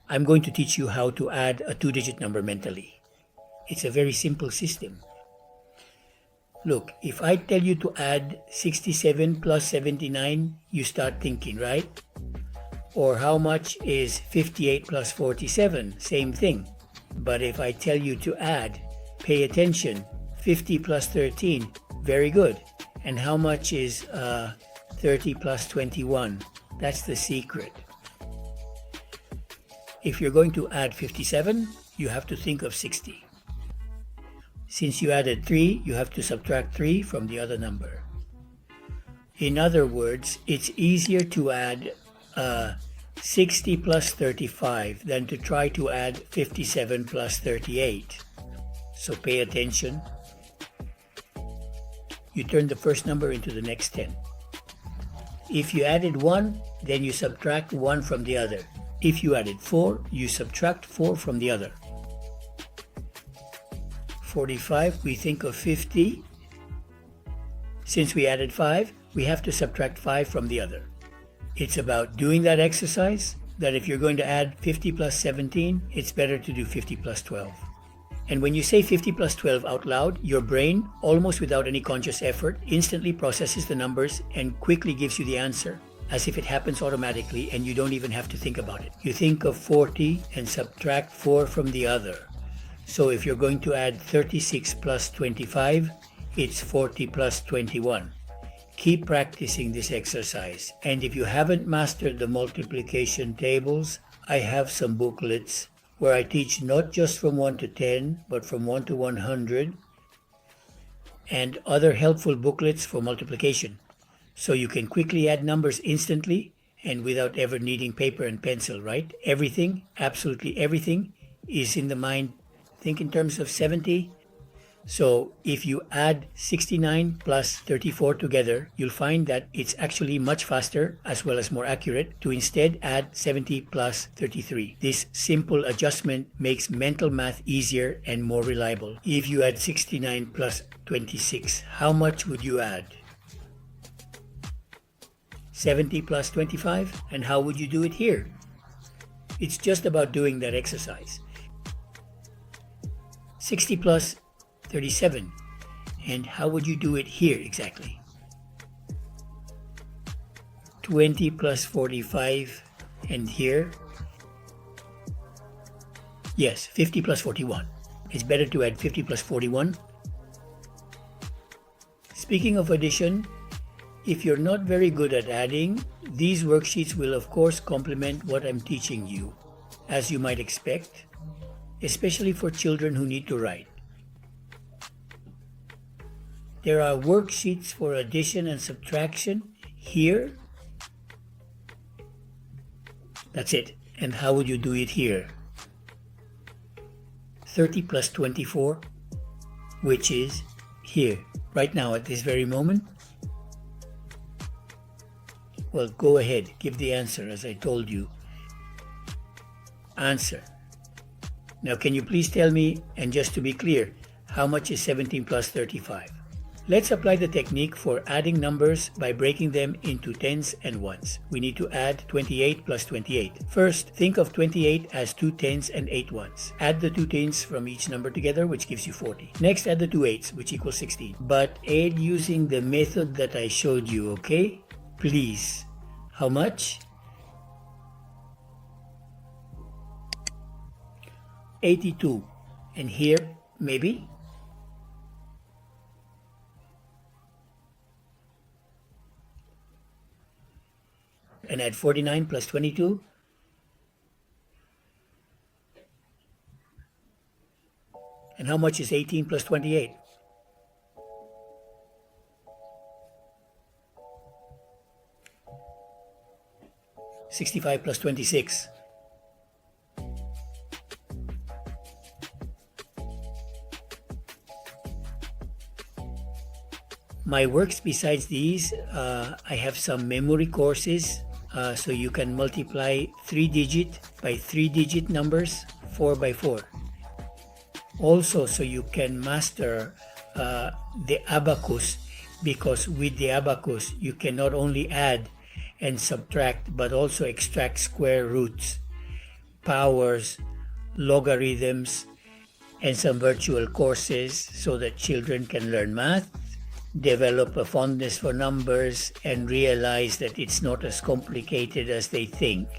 I'm going to teach you how to add a two-digit number mentally. It's a very simple system. Look, if I tell you to add 67 plus 79, you start thinking, right? Or how much is 58 plus 47? Same thing. But if I tell you to add, pay attention, 50 plus 13, very good. And how much is 30 plus 21? That's the secret. If you're going to add 57, you have to think of 60. Since you added 3, you have to subtract 3 from the other number. In other words, it's easier to add 60 plus 35 than to try to add 57 plus 38. So pay attention. You turn the first number into the next 10. If you added 1, then you subtract 1 from the other. If you added 4, you subtract 4 from the other. 45, we think of 50. Since we added 5, we have to subtract 5 from the other. It's about doing that exercise, that if you're going to add 50 plus 17, it's better to do 50 plus 12. And when you say 50 plus 12 out loud, your brain, almost without any conscious effort, instantly processes the numbers and quickly gives you the answer, as if it happens automatically and you don't even have to think about it. You think of 40 and subtract 4 from the other. So if you're going to add 36 plus 25, it's 40 plus 21. Keep practicing this exercise. And if you haven't mastered the multiplication tables, I have some booklets where I teach not just from 1 to 10, but from 1 to 100, and other helpful booklets for multiplication. So you can quickly add numbers instantly and without ever needing paper and pencil, right? Everything, absolutely everything, is in the mind. Think in terms of 70. So if you add 69 plus 34 together, you'll find that it's actually much faster as well as more accurate to instead add 70 plus 33. This simple adjustment makes mental math easier and more reliable. If you add 69 plus 26, how much would you add? 70 plus 25? And how would you do it here? It's just about doing that exercise. 60 plus 37. And how would you do it here exactly? 20 plus 45. And here? Yes, 50 plus 41. It's better to add 50 plus 41. Speaking of addition, if you're not very good at adding, these worksheets will of course complement what I'm teaching you, as you might expect, especially for children who need to write. There are worksheets for addition and subtraction here. That's it. And how would you do it here? 30 plus 24, which is here, right now at this very moment. Well, go ahead, give the answer as I told you. Answer. Now can you please tell me, and just to be clear, how much is 17 plus 35? Let's apply the technique for adding numbers by breaking them into tens and ones. We need to add 28 plus 28. First, think of 28 as 2 tens and 8 ones. Add the 2 tens from each number together, which gives you 40. Next, add the 2 eights, which equals 16. But add using the method that I showed you, okay? Please. How much? 82. And here, maybe? And add 49 plus 22. And how much is 18 plus 28? $65 plus 26. My works besides these, I have some memory courses, so you can multiply 3-digit by 3-digit numbers 4 by 4. Also, so you can master the abacus, because with the abacus you can not only add and subtract but also extract square roots. powers, logarithms, and some virtual courses so that children can learn math, develop a fondness for numbers, and realize that it's not as complicated as they think.